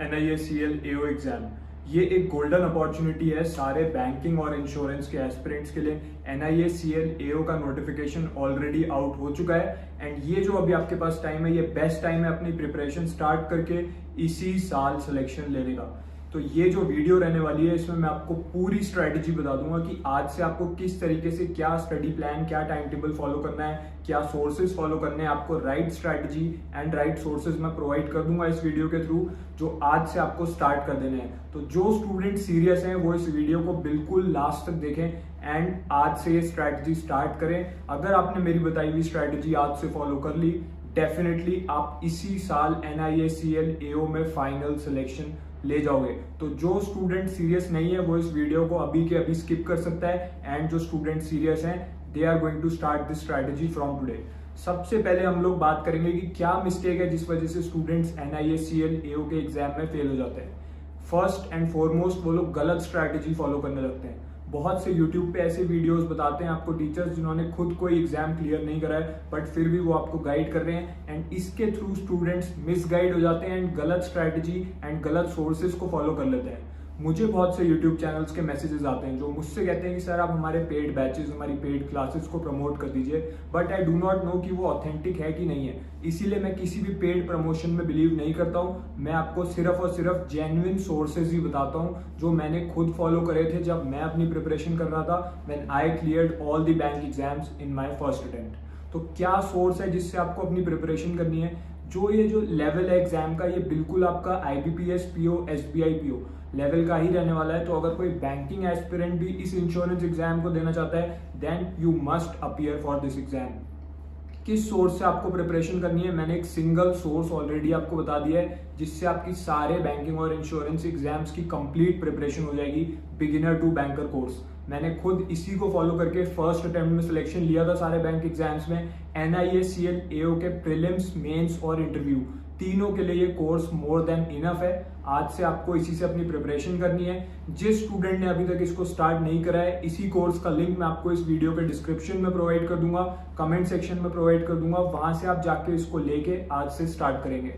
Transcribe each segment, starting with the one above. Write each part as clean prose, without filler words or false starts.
NISCL AO exam. ये एक golden opportunity है सारे बैंकिंग और इंश्योरेंस के एस्पिरेंट्स के लिए। NISCL AO का नोटिफिकेशन ऑलरेडी आउट हो चुका है एंड ये जो अभी आपके पास टाइम है, ये बेस्ट टाइम है अपनी प्रिपरेशन स्टार्ट करके इसी साल सिलेक्शन लेने का। तो ये जो वीडियो रहने वाली है, इसमें मैं आपको पूरी स्ट्रेटेजी बता दूंगा कि आज से आपको किस तरीके से क्या स्टडी प्लान, क्या टाइम टेबल फॉलो करना है, क्या सोर्सेज फॉलो करने हैं, आपको right strategy and right sources मैं प्रोवाइड कर दूंगा इस वीडियो के थ्रू, जो आज से आपको स्टार्ट कर देने हैं। तो जो स्टूडेंट सीरियस हैं वो इस वीडियो को बिल्कुल लास्ट तक देखें एंड आज से ये स्ट्रेटेजी स्टार्ट करें। अगर आपने मेरी बताई हुई स्ट्रेटेजी आज से फॉलो कर ली, डेफिनेटली आप इसी साल NISCL AO में फाइनल सिलेक्शन ले जाओगे। तो जो स्टूडेंट सीरियस नहीं है वो इस वीडियो को अभी के अभी स्किप कर सकता है एंड जो स्टूडेंट सीरियस हैं they are going to start this strategy from today. सबसे पहले हम लोग बात करेंगे कि क्या मिस्टेक है जिस वजह से स्टूडेंट्स NISCL AO के एग्जाम में फेल हो जाते हैं। फर्स्ट एंड फॉरमोस्ट वो लोग गलत स्ट्रेटेजी फॉलो करने लगते हैं। बहुत से YouTube पे ऐसे वीडियोस बताते हैं आपको टीचर्स जिन्होंने खुद कोई एग्जाम क्लियर नहीं करा है बट फिर भी वो आपको गाइड कर रहे हैं एंड इसके थ्रू स्टूडेंट्स मिसगाइड हो जाते हैं एंड गलत स्ट्रेटेजी एंड गलत सोर्सेज को फॉलो कर लेते हैं। मुझे बहुत से YouTube चैनल्स के मैसेजेस आते हैं जो मुझसे कहते हैं कि सर आप हमारे पेड बैचेस, हमारी पेड क्लासेस को प्रमोट कर दीजिए, but I do not know कि वो ऑथेंटिक है कि नहीं है। इसीलिए मैं किसी भी पेड प्रमोशन में बिलीव नहीं करता हूँ। मैं आपको सिर्फ और सिर्फ जेन्युइन सोर्सेज ही बताता हूँ जो मैंने खुद फॉलो करे थे जब मैं अपनी प्रिपरेशन कर रहा था, when I cleared all the bank exams in my first attempt. तो क्या सोर्स है जिससे आपको अपनी प्रिपरेशन करनी है? ये जो लेवल है एग्जाम का, ये बिल्कुल आपका IBPS PO SBI PO level का ही रहने वाला है। तो अगर कोई बैंकिंग एस्पिरेंट भी इस इंश्योरेंस एग्जाम को देना चाहता है then you must appear for this exam. किस सोर्स से आपको प्रिपरेशन करनी है, मैंने एक सिंगल सोर्स ऑलरेडी आपको बता दिया है जिससे आपकी सारे बैंकिंग और इंश्योरेंस एग्जाम्स की कंप्लीट प्रिपरेशन हो जाएगी। बिगिनर टू बैंकर कोर्स, मैंने खुद इसी को फॉलो करके फर्स्ट अटेम्प्ट में सिलेक्शन लिया था सारे बैंक एग्जाम्स में। NISCL AO के प्रीलिम्स, मेंस और इंटरव्यू तीनों के लिए ये कोर्स मोर देन इनफ है। आज से आपको इसी से अपनी प्रिपरेशन करनी है। जिस स्टूडेंट ने अभी तक इसको स्टार्ट नहीं करा है, इसी कोर्स का लिंक मैं आपको इस वीडियो के डिस्क्रिप्शन में प्रोवाइड कर दूंगा, कमेंट सेक्शन में प्रोवाइड कर दूंगा। वहां से आप जाके इसको लेके आज से स्टार्ट करेंगे।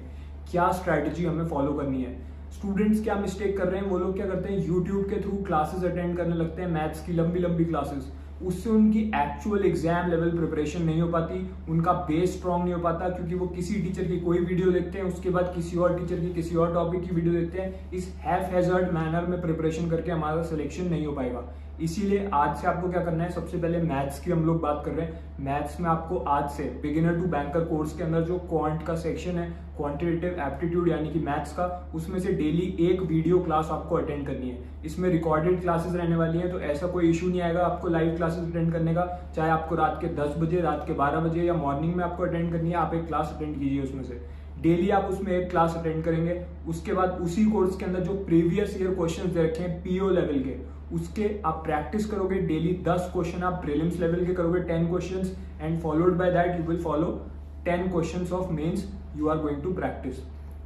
क्या स्ट्रैटेजी हमें फॉलो करनी है? स्टूडेंट्स क्या मिस्टेक कर रहे हैं, वो लोग क्या करते हैं, यूट्यूब के थ्रू क्लासेस अटेंड करने लगते हैं, मैथ्स की लंबी लंबी क्लासेस। उससे उनकी एक्चुअल एग्जाम लेवल प्रिपरेशन नहीं हो पाती, उनका बेस स्ट्रांग नहीं हो पाता, क्योंकि वो किसी टीचर की कोई वीडियो देखते हैं, उसके बाद किसी और टीचर की किसी और टॉपिक की वीडियो देखते हैं। इस हैफ हैजर्ड मैनर में प्रिपरेशन करके हमारा सिलेक्शन नहीं हो पाएगा। इसीलिए आज से आपको क्या करना है, सबसे पहले मैथ्स की हम लोग बात कर रहे हैं। मैथ्स में आपको आज से बिगिनर टू बैंकर कोर्स के अंदर जो क्वांट का सेक्शन है, क्वांटिटेटिव एप्टीट्यूड यानी कि मैथ्स का, उसमें से डेली एक वीडियो क्लास आपको अटेंड करनी है। इसमें रिकॉर्डेड क्लासेस रहने वाली है, तो ऐसा कोई इशू नहीं आएगा आपको लाइव क्लासेस अटेंड करने का। चाहे आपको रात के 10 बजे, रात के 12 बजे या मॉर्निंग में आपको अटेंड करनी है, आप एक क्लास अटेंड कीजिए। उसमें से डेली आप उसमें एक क्लास अटेंड करेंगे। उसके बाद उसी कोर्स के अंदर जो प्रीवियस ईयर क्वेश्चन दे रखे हैं PO लेवल के, उसके आप प्रैक्टिस करोगे। डेली 10 क्वेश्चन आप प्रीलिम्स लेवल के करोगे, 10 questions, and followed by that you will follow 10 questions of mains you are going to practice.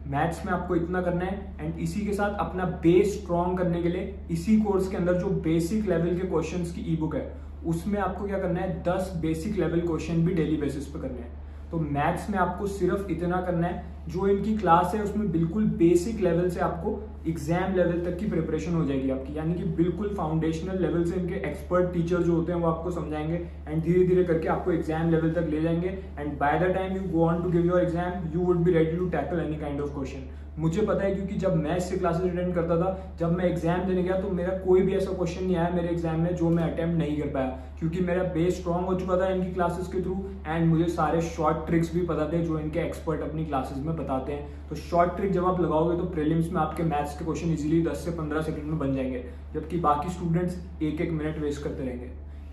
Maths में आपको इतना करना है एंड इसी के साथ अपना बेस स्ट्रॉन्ग करने के लिए इसी कोर्स के अंदर जो बेसिक लेवल के क्वेश्चंस की ई बुक है, उसमें आपको क्या करना है, 10 बेसिक लेवल क्वेश्चन भी डेली बेसिस पे करने हैं। तो मैथ्स में आपको सिर्फ इतना करना है, जो इनकी क्लास है उसमें बिल्कुल बेसिक लेवल से आपको एग्जाम लेवल तक की प्रिपरेशन हो जाएगी आपकी, यानी कि बिल्कुल फाउंडेशनल लेवल से इनके एक्सपर्ट टीचर जो होते हैं वो आपको समझाएंगे एंड धीरे धीरे करके आपको एग्जाम लेवल तक ले जाएंगे and by the time you go on to give your exam you would be ready to tackle any kind of question. मुझे पता है क्योंकि जब मैं इससे क्लासेस अटेंड करता था, जब मैं एग्जाम देने गया तो मेरा कोई भी ऐसा क्वेश्चन नहीं आया मेरे एग्जाम में जो मैं अटेम्प्ट नहीं कर पाया, क्योंकि मेरा बेस स्ट्रॉन्ग हो चुका था इनकी क्लासेस के थ्रू एंड मुझे सारे शॉर्ट ट्रिक्स भी पता थे जो इनके एक्सपर्ट अपनी क्लासेस में बताते हैं। तो शॉर्ट ट्रिक जब आप लगाओगे तो प्रीलिम्स में आपके मैथ्स के क्वेश्चन इजीली 10 से 15 सेकंड में बन जाएंगे, जबकि बाकी स्टूडेंट्स एक एक मिनट वेस्ट करते रहेंगे।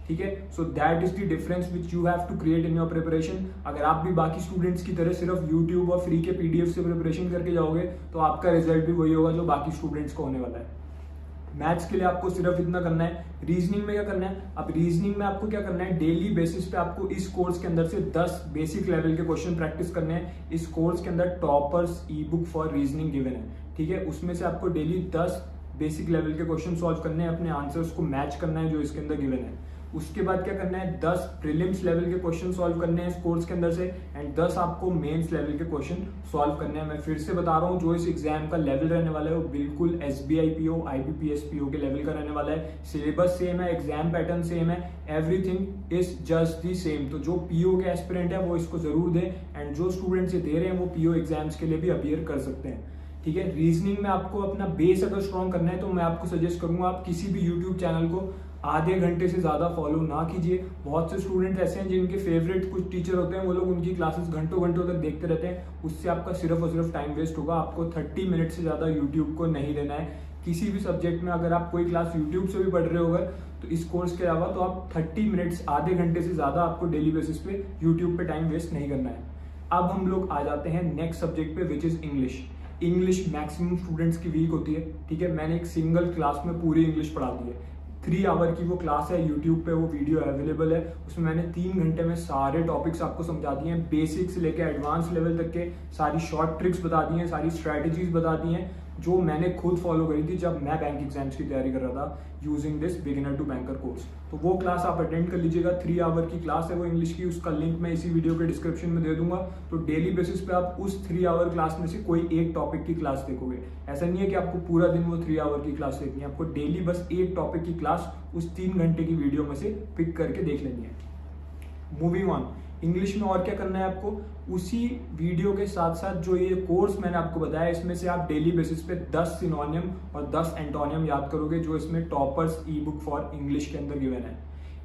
ठीक है, so that is the difference which you have to create in your preparation. अगर आप भी बाकी स्टूडेंट्स की तरह सिर्फ यूट्यूब और फ्री के PDF से प्रिपरेशन करके जाओगे तो आपका रिजल्ट भी वही होगा जो बाकी स्टूडेंट्स को होने वाला है। मैथ्स के लिए आपको सिर्फ इतना करना है। रीजनिंग में क्या करना है, अब रीजनिंग में आपको क्या करना है, डेली बेसिस पे आपको इस कोर्स के अंदर से 10 बेसिक लेवल के क्वेश्चन प्रैक्टिस करने हैं। इस कोर्स के अंदर toppers E book for reasoning given है, ठीक है, उसमें से आपको डेली 10 बेसिक लेवल के क्वेश्चन सॉल्व करने हैं, अपने आंसर्स को मैच करना है जो इसके अंदर गिवन है। उसके बाद क्या करना है, 10 प्रीलिम्स लेवल के क्वेश्चन सॉल्व करने हैं इस कोर्स के अंदर से, एंड 10 आपको मेंस लेवल के क्वेश्चन सॉल्व करने हैं। मैं फिर से बता रहा हूँ, जो इस एग्जाम का लेवल रहने वाला है वो बिल्कुल SBI PO IBPS PO के लेवल का रहने वाला है। सिलेबस सेम है, एग्जाम पैटर्न सेम है, everything is just the same. तो जो PO के एस्पिरेंट है वो इसको जरूर दें, एंड जो स्टूडेंट्स ये दे रहे हैं वो PO एग्जाम्स के लिए भी अपीयर कर सकते हैं। ठीक है, रीजनिंग में आपको अपना बेस अगर स्ट्रॉन्ग करना है तो मैं आपको सजेस्ट करूंगा आप किसी भी यूट्यूब चैनल को आधे घंटे से ज्यादा फॉलो ना कीजिए। बहुत से स्टूडेंट ऐसे हैं जिनके फेवरेट कुछ टीचर होते हैं, वो लोग उनकी क्लासेस घंटों घंटों तक देखते रहते हैं, उससे आपका सिर्फ और सिर्फ टाइम वेस्ट होगा। आपको 30 मिनट से ज्यादा यूट्यूब को नहीं देना है किसी भी सब्जेक्ट में। अगर आप कोई क्लास यूट्यूब से भी पढ़ रहे हो तो इस कोर्स के अलावा, तो आप 30 मिनट्स, आधे घंटे से ज्यादा आपको डेली बेसिस पे यूट्यूब पे टाइम वेस्ट नहीं करना है। अब हम लोग आ जाते हैं नेक्स्ट सब्जेक्ट पे, which is English. English maximum students की वीक होती है। ठीक है, मैंने एक सिंगल क्लास में पूरी इंग्लिश पढ़ा दी है। 3 आवर की वो क्लास है, यूट्यूब पे वो वीडियो अवेलेबल है। उसमें मैंने 3 घंटे में सारे टॉपिक्स आपको समझा दिए हैं, बेसिक से लेकर एडवांस लेवल तक के सारी शॉर्ट ट्रिक्स बता दी हैं, सारी स्ट्रैटेजीज बता दी हैं जो मैंने खुद फॉलो करी थी जब मैं बैंक एग्जाम्स की तैयारी कर रहा था using this beginner to banker course. तो वो क्लास आप अटेंड कर लीजिएगा, 3 आवर की क्लास है वो इंग्लिश की, उसका लिंक मैं इसी वीडियो के डिस्क्रिप्शन में दे दूंगा। तो डेली बेसिस पे आप उस 3 आवर क्लास में से कोई एक टॉपिक की क्लास देखोगे। ऐसा नहीं है कि आपको पूरा दिन वो 3 आवर की क्लास देखनी है, आपको डेली बस एक टॉपिक की क्लास उस 3 घंटे की वीडियो में से पिक करके देख लेनी है। मूविंग ऑन, इंग्लिश में और क्या करना है आपको, उसी वीडियो के साथ साथ जो ये कोर्स मैंने आपको बताया इसमें से आप डेली बेसिस पे 10 सिनोनियम और 10 एंटोनियम याद करोगे, जो इसमें toppers E book for English के अंदर गिवन है।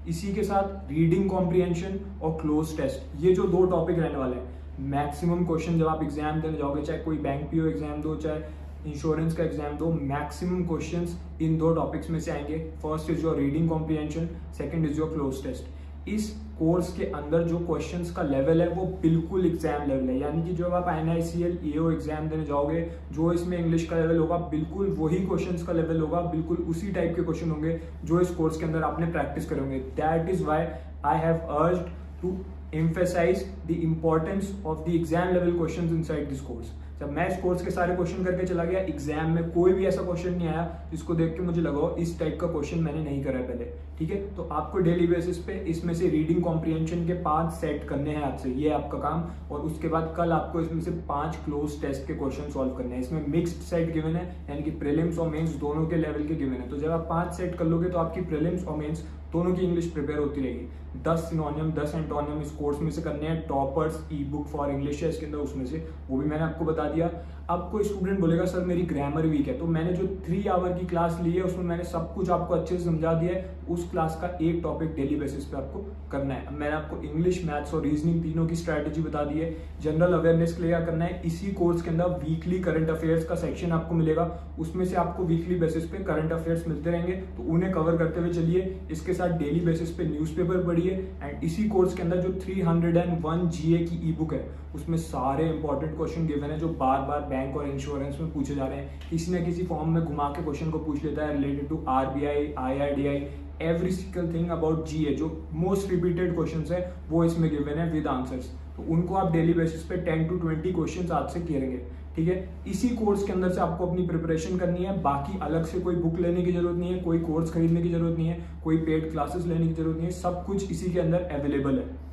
इसी के साथ रीडिंग कॉम्प्रिहेंशन और क्लोज टेस्ट, ये जो 2 टॉपिक रहने वाले हैं। मैक्सिमम क्वेश्चन जब आप एग्जाम देने जाओगे, चाहे कोई बैंक PO एग्जाम दो, चाहे इंश्योरेंस का एग्जाम दो, मैक्सिमम क्वेश्चंस इन 2 टॉपिक्स में से आएंगे। First is your reading comprehension, second is your cloze test. इस कोर्स के अंदर जो क्वेश्चंस का लेवल है वो बिल्कुल एग्जाम लेवल है, यानी कि जब आप NICL EO एग्जाम देने जाओगे, जो इसमें इंग्लिश का लेवल होगा बिल्कुल वही क्वेश्चंस का लेवल होगा, बिल्कुल उसी टाइप के क्वेश्चन होंगे जो इस कोर्स के अंदर आपने प्रैक्टिस करोगे। That is why I have urged to emphasize the importance of the exam level questions inside this course। जब मैं इस कोर्स के सारे क्वेश्चन करके चला गया, एग्जाम में कोई भी ऐसा क्वेश्चन नहीं आया जिसको देख के मुझे लगा इस टाइप का क्वेश्चन मैंने नहीं करा है पहले। ठीक है, तो आपको डेली बेसिस पे इसमें से रीडिंग कॉम्प्रिहेंशन के 5 सेट करने हैं आपसे, ये आपका काम। और उसके बाद कल आपको इसमें से 5 क्लोज टेस्ट के क्वेश्चन सॉल्व करने हैं। इसमें मिक्स्ड सेट गिवन है, यानी कि प्रीलिम्स और मेंस दोनों के लेवल के गिवन है। तो जब आप 5 सेट कर लोगे तो आपकी प्रीलिम्स और मेंस दोनों की इंग्लिश प्रिपेयर होती रहेगी। 10 सिनोनियम 10 एंटोनियम इस कोर्स में से करने हैं। Toppers E book for English है इसके अंदर, उसमें से वो भी मैंने आपको बता दिया। अब कोई स्टूडेंट बोलेगा सर मेरी ग्रामर वीक है, तो मैंने जो 3 आवर की क्लास ली है उसमें मैंने सब कुछ आपको अच्छे से समझा दिया है। उस क्लास का एक टॉपिक डेली बेसिस पे आपको करना है। मैंने आपको इंग्लिश, मैथ्स और रीजनिंग तीनों की स्ट्रैटेजी बता दी है। जनरल अवेयरनेस के लिए क्या करना है, इसी कोर्स के अंदर वीकली करंट अफेयर्स का सेक्शन आपको मिलेगा, उसमें से आपको वीकली बेसिस पे करंट अफेयर्स मिलते रहेंगे, तो उन्हें कवर करते हुए चलिए। इसके साथ डेली बेसिस पे न्यूज़पेपर पढ़िए, एंड इसी कोर्स के अंदर जो 301 GA की ई बुक है उसमें सारे इंपॉर्टेंट क्वेश्चन गिवन है जो बार बार बैंक और इंश्योरेंस में पूछे जा रहे हैं। किसी न किसी फॉर्म में घुमा के क्वेश्चन को पूछ लेता है related to RBI, IRDI, every single thing about GA। जो मोस्ट रिपीटेड क्वेश्चंस है वो इसमें गिवन है विद आंसर्स, तो उनको आप डेली बेसिस पे 10 to 20 क्वेश्चंस आज से करेंगे। ठीक है, इसी कोर्स के अंदर से आपको अपनी प्रिपरेशन करनी है। बाकी अलग से कोई बुक लेने की जरूरत नहीं है, कोई कोर्स खरीदने की जरूरत नहीं है, कोई पेड क्लासेस लेने की जरूरत नहीं है, सब कुछ इसी के अंदर अवेलेबल है।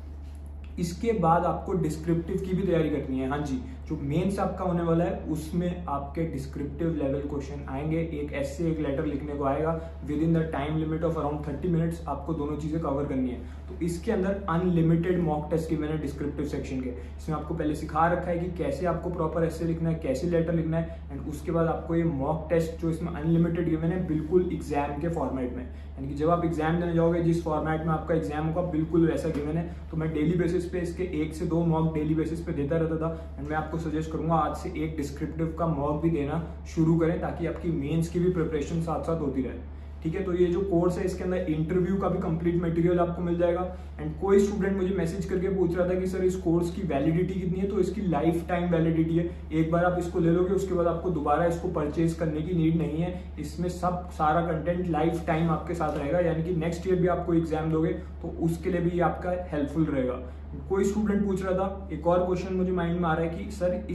इसके बाद आपको डिस्क्रिप्टिव की भी तैयारी करनी है। हाँ जी, जो मेंस आपका होने वाला है उसमें आपके डिस्क्रिप्टिव लेवल क्वेश्चन आएंगे। एक ऐसे एक लेटर लिखने को आएगा with in the time limit of around 30 minutes, आपको दोनों चीजें कवर करनी है। तो इसके अंदर अनलिमिटेड मॉक टेस्ट की मैंने डिस्क्रिप्टिव सेक्शन के, इसमें आपको पहले सिखा रखा है कि कैसे आपको प्रॉपर ऐसे लिखना है, कैसे लेटर लिखना है, एंड उसके बाद आपको ये मॉक टेस्ट जो इसमें अनलिमिटेड गिवन है बिल्कुल एग्जाम के फॉर्मेट में, यानी कि जब आप एग्जाम देने जाओगे जिस फॉर्मेट में आपका एग्जाम होगा बिल्कुल वैसा गिवन है। तो मैं डेली बेसिस पे इसके 1 से 2 मॉक डेली बेसिस पे देता रहता था, एंड मैं आपको सजेस्ट करूंगा आज से एक डिस्क्रिप्टिव का मॉक भी देना शुरू करें, ताकि आपकी मेंस की भी प्रिपरेशन साथ साथ होती रहे। ठीक है, तो ये जो कोर्स है इसके अंदर इंटरव्यू का भी कंप्लीट मटेरियल आपको मिल जाएगा। एंड कोई स्टूडेंट मुझे मैसेज करके पूछ रहा था कि सर इस कोर्स की वैलिडिटी कितनी है, तो इसकी लाइफ टाइम वैलिडिटी है। एक बार आप इसको ले लोगे उसके बाद आपको दोबारा इसको परचेज करने की नीड नहीं है। इसमें सब सारा कंटेंट लाइफ टाइम आपके साथ रहेगा, यानी कि नेक्स्ट ईयर भी आप कोई एग्जाम दोगे तो उसके लिए भी आपका हेल्पफुल रहेगा। कोई स्टूडेंट पूछ रहा था, एक और क्वेश्चन मुझे माइंड में आ रहा है कि सर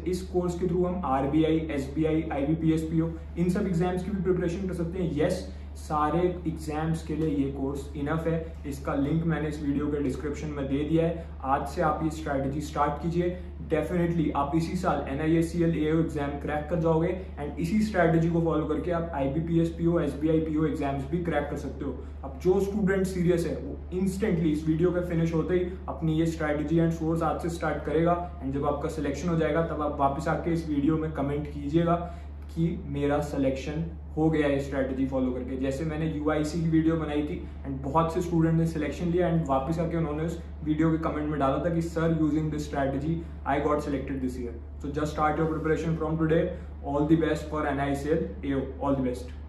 इस कोर्स के थ्रू हम आरबीआई, एसबीआई, आईबीपीएस, पीओ इन सब एग्जाम्स की भी प्रिपरेशन कर सकते हैं। यस, सारे एग्जाम्स के लिए ये कोर्स इनफ है। इसका लिंक मैंने इस वीडियो के डिस्क्रिप्शन में दे दिया है। आज से आप ये स्ट्रैटेजी स्टार्ट कीजिए, डेफिनेटली आप इसी साल NISCL AO एग्जाम क्रैक कर जाओगे एंड इसी स्ट्रैटेजी को फॉलो करके आप IBPS PO, SBI PO exams भी क्रैक कर सकते हो। अब जो स्टूडेंट सीरियस है वो इंस्टेंटली इस वीडियो के फिनिश होते ही अपनी ये स्ट्रैटेजी एंड सोर्स आज से स्टार्ट करेगा एंड जब आपका सिलेक्शन हो जाएगा तब आप वापस आके इस वीडियो में कमेंट कीजिएगा कि मेरा सिलेक्शन हो गया है स्ट्रैटेजी फॉलो करके। जैसे मैंने UIC की वीडियो बनाई थी एंड बहुत से स्टूडेंट ने सिलेक्शन लिया एंड वापस आके उन्होंने उस वीडियो के कमेंट में डाला था कि sir using this strategy I got selected this year. So just start your preparation from today. All the best for NISL AO, all the best.